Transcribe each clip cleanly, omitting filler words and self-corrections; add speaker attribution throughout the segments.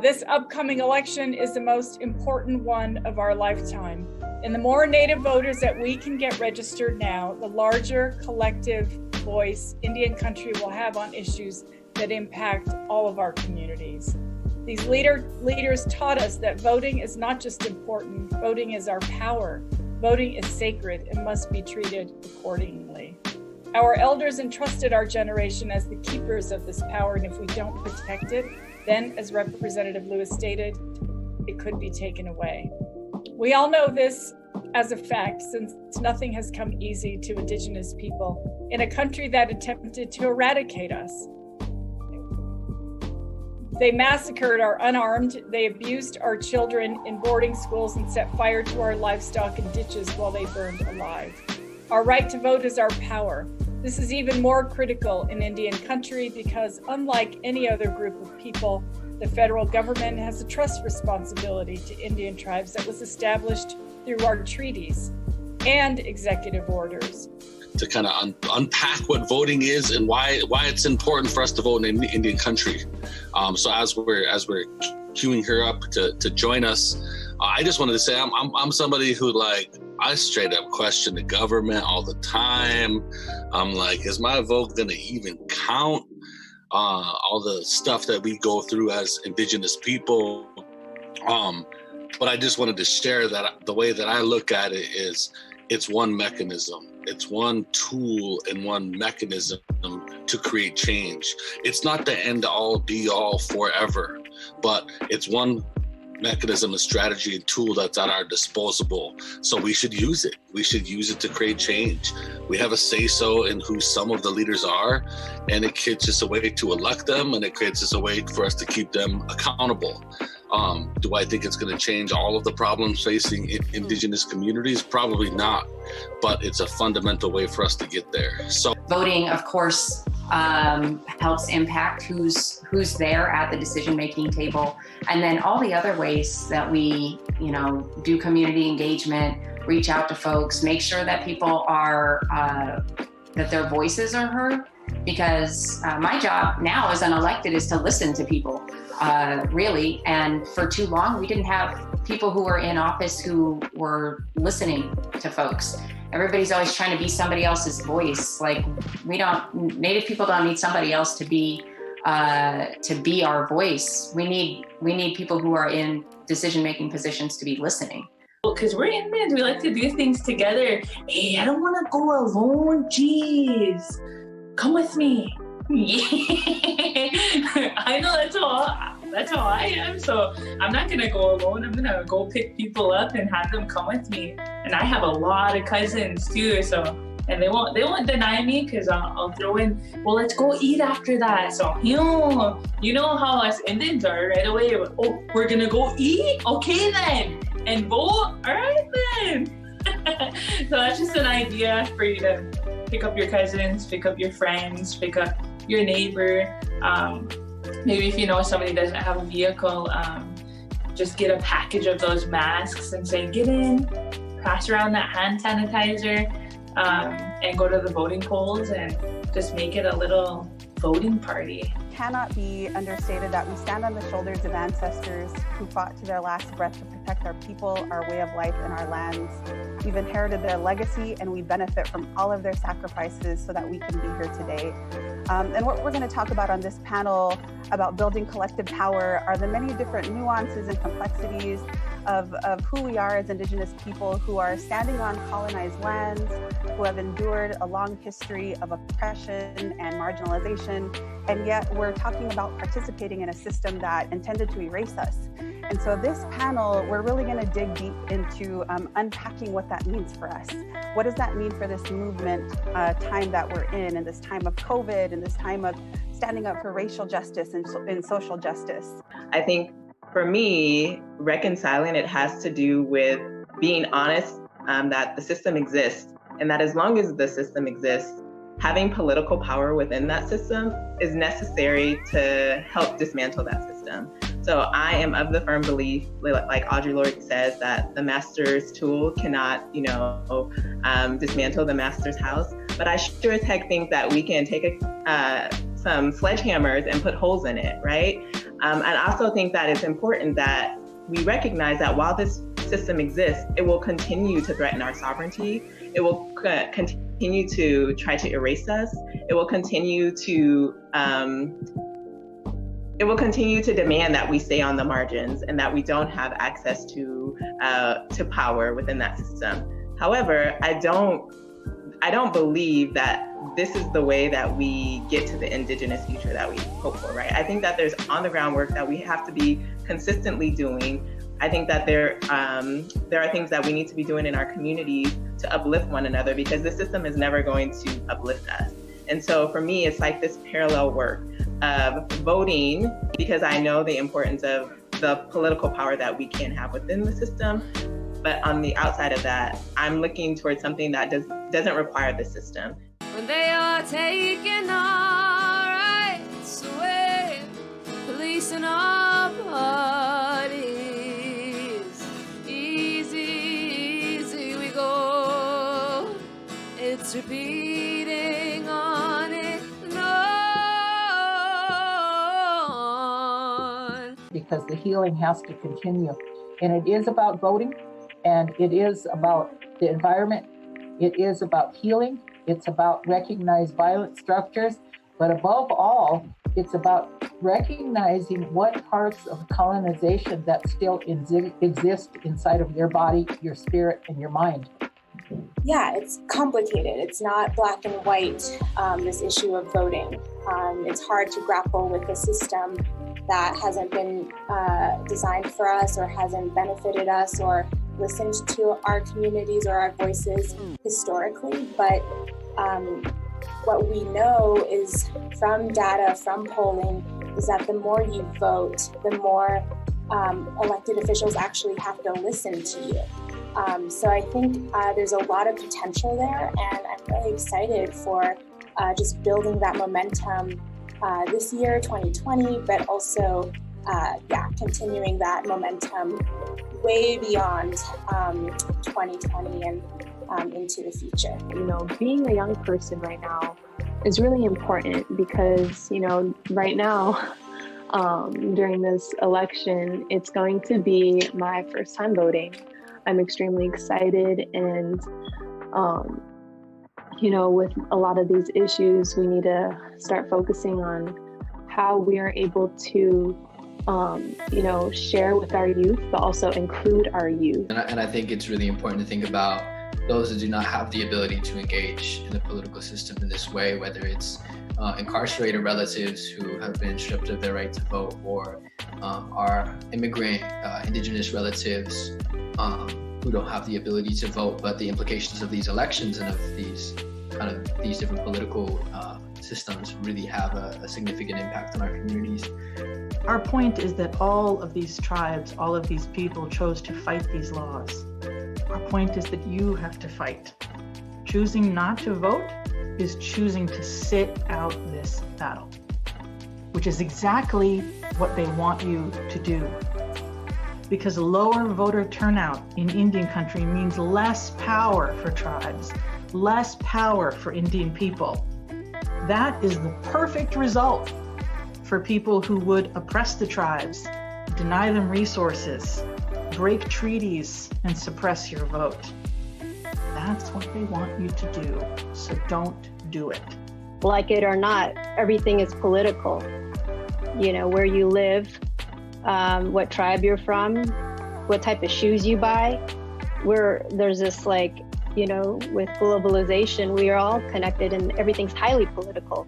Speaker 1: This upcoming election is the most important one of our lifetime. And the more Native voters that we can get registered now, the larger collective voice Indian country will have on issues that impact all of our communities. These leaders taught us that voting is not just important, voting is our power. Voting is sacred and must be treated accordingly. Our elders entrusted our generation as the keepers of this power, and if we don't protect it, then, as Representative Lewis stated, it could be taken away. We all know this as a fact, since nothing has come easy to Indigenous people in a country that attempted to eradicate us. They massacred our unarmed, they abused our children in boarding schools and set fire to our livestock in ditches while they burned alive. Our right to vote is our power. This is even more critical in Indian country because unlike any other group of people, the federal government has a trust responsibility to Indian tribes that was established through our treaties and executive orders.
Speaker 2: To kind of unpack what voting is and why it's important for us to vote in Indian country. So as we're queuing her up to join us, I just wanted to say I'm somebody who I straight up question the government all the time. I'm like, is my vote gonna even count? All the stuff that we go through as Indigenous people. But I just wanted to share that the way that I look at it is it's one mechanism. It's one tool and one mechanism to create change. It's not the end all be all forever, but it's one mechanism, a strategy, and tool that's at our disposal. So we should use it. We should use it to create change. We have a say-so in who some of the leaders are, and it creates us a way to elect them, and it creates us a way for us to keep them accountable. Do I think it's going to change all of the problems facing Indigenous communities? Probably not, but it's a fundamental way for us to get there. So
Speaker 3: voting, of course, helps impact who's there at the decision-making table, and then all the other ways that we, do community engagement, reach out to folks, make sure that people are that their voices are heard. Because my job now as an elected is to listen to people, really. And for too long, we didn't have people who were in office who were listening to folks. Everybody's always trying to be somebody else's voice. Native people don't need somebody else to be our voice. We need people who are in decision-making positions to be listening.
Speaker 4: Because we're Indians, we like to do things together. Hey, I don't want to go alone, jeez. Come with me. Yeah. I know that's how I am. So I'm not gonna go alone. I'm gonna go pick people up and have them come with me. And I have a lot of cousins too. So, and they won't deny me because I'll throw in, well, let's go eat after that. So you know how us Indians are right away. Oh, we're gonna go eat? Okay then. And vote? All right then. So that's just an idea for you to pick up your cousins, pick up your friends, pick up your neighbor. Maybe if you know somebody doesn't have a vehicle, just get a package of those masks and say, get in, pass around that hand sanitizer, and go to the voting polls and just make it a little voting party.
Speaker 5: Cannot be understated that we stand on the shoulders of ancestors who fought to their last breath to protect our people, our way of life, and our lands. We've inherited their legacy and we benefit from all of their sacrifices so that we can be here today. And what we're going to talk about on this panel about building collective power are the many different nuances and complexities of who we are as Indigenous people who are standing on colonized lands, who have endured a long history of oppression and marginalization, and yet we're talking about participating in a system that intended to erase us. And so this panel, we're really going to dig deep into unpacking what that means for us. What does that mean for this movement time that we're in this time of COVID, and this time of standing up for racial justice and social justice?
Speaker 6: I think for me, reconciling it has to do with being honest that the system exists, and that as long as the system exists, having political power within that system is necessary to help dismantle that system. So I am of the firm belief, like Audre Lorde says, that the master's tool cannot, dismantle the master's house. But I sure as heck think that we can take some sledgehammers and put holes in it, right? And I also think that it's important that we recognize that while this system exists, it will continue to threaten our sovereignty. It will continue to try to erase us. It will continue to demand that we stay on the margins and that we don't have access to power within that system. However, I don't believe that this is the way that we get to the indigenous future that we hope for, right? I think that there's on the ground work that we have to be consistently doing. I think that there are things that we need to be doing in our communities to uplift one another, because the system is never going to uplift us. And so for me, it's like this parallel work of voting, because I know the importance of the political power that we can have within the system. But on the outside of that, I'm looking towards something that doesn't require the system.
Speaker 7: When they are taking our rights away, policing our bodies, easy we go. It's repeating on it and on.
Speaker 8: Because the healing has to continue. And it is about voting, and it is about the environment. It is about healing. It's about recognized violent structures, but above all, it's about recognizing what parts of colonization that still exist inside of your body, your spirit, and your mind.
Speaker 9: Yeah, it's complicated. It's not black and white, this issue of voting. It's hard to grapple with a system that hasn't been designed for us, or hasn't benefited us, or listened to our communities or our voices historically. But what we know is from data, from polling, is that the more you vote, the more elected officials actually have to listen to you. So I think there's a lot of potential there, and I'm really excited for just building that momentum this year, 2020, but also continuing that momentum way beyond 2020 and into the future.
Speaker 10: You know, being a young person right now is really important, because, you know, right now, during this election, it's going to be my first time voting. I'm extremely excited, and you know, with a lot of these issues, we need to start focusing on how we are able to you know, share with our youth, but also include our youth.
Speaker 11: And I think it's really important to think about those that do not have the ability to engage in the political system in this way, whether it's incarcerated relatives who have been stripped of their right to vote, or our immigrant, indigenous relatives who don't have the ability to vote. But the implications of these elections and of these different political systems really have a significant impact on our communities.
Speaker 12: Our point is that all of these tribes, all of these people chose to fight these laws. Our point is that you have to fight. Choosing not to vote is choosing to sit out this battle, which is exactly what they want you to do. Because lower voter turnout in Indian country means less power for tribes, less power for Indian people. That is the perfect result for people who would oppress the tribes, deny them resources, break treaties, and suppress your vote. That's what they want you to do, so don't do it.
Speaker 10: Like it or not, everything is political. You know, where you live, what tribe you're from, what type of shoes you buy. There's this, like, you know, with globalization, we are all connected and everything's highly political.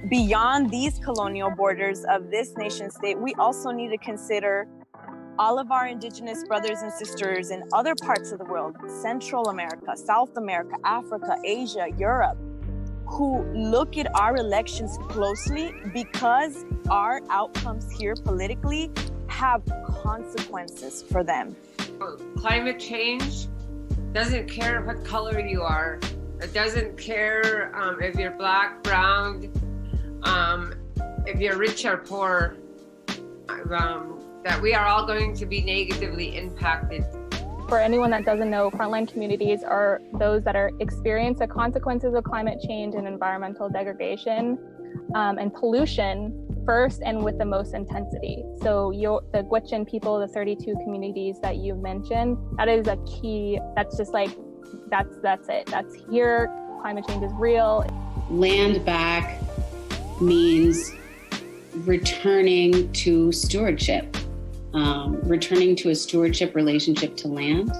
Speaker 13: Beyond these colonial borders of this nation state, we also need to consider all of our indigenous brothers and sisters in other parts of the world, Central America, South America, Africa, Asia, Europe, who look at our elections closely because our outcomes here politically have consequences for them.
Speaker 14: Climate change doesn't care what color you are. It doesn't care if you're black, brown, if you're rich or poor, that we are all going to be negatively impacted.
Speaker 15: For anyone that doesn't know, frontline communities are those that experience the consequences of climate change and environmental degradation and pollution first and with the most intensity. So the Gwich'in people, the 32 communities that you mentioned, that is a key. That's just like, that's it. That's here. Climate change is real.
Speaker 16: Land back means returning to stewardship, returning to a stewardship relationship to land.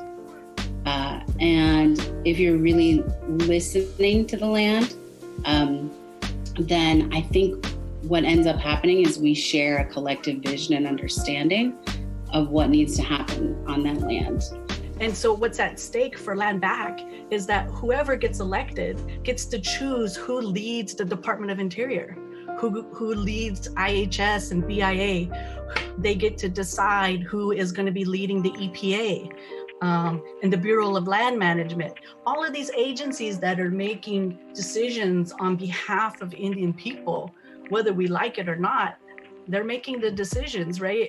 Speaker 16: And if you're really listening to the land, then I think what ends up happening is we share a collective vision and understanding of what needs to happen on that land.
Speaker 17: And so what's at stake for Land Back is that whoever gets elected gets to choose who leads the Department of Interior, who leads IHS and BIA. They get to decide who is going to be leading the EPA and the Bureau of Land Management. All of these agencies that are making decisions on behalf of Indian people, whether we like it or not, they're making the decisions, right?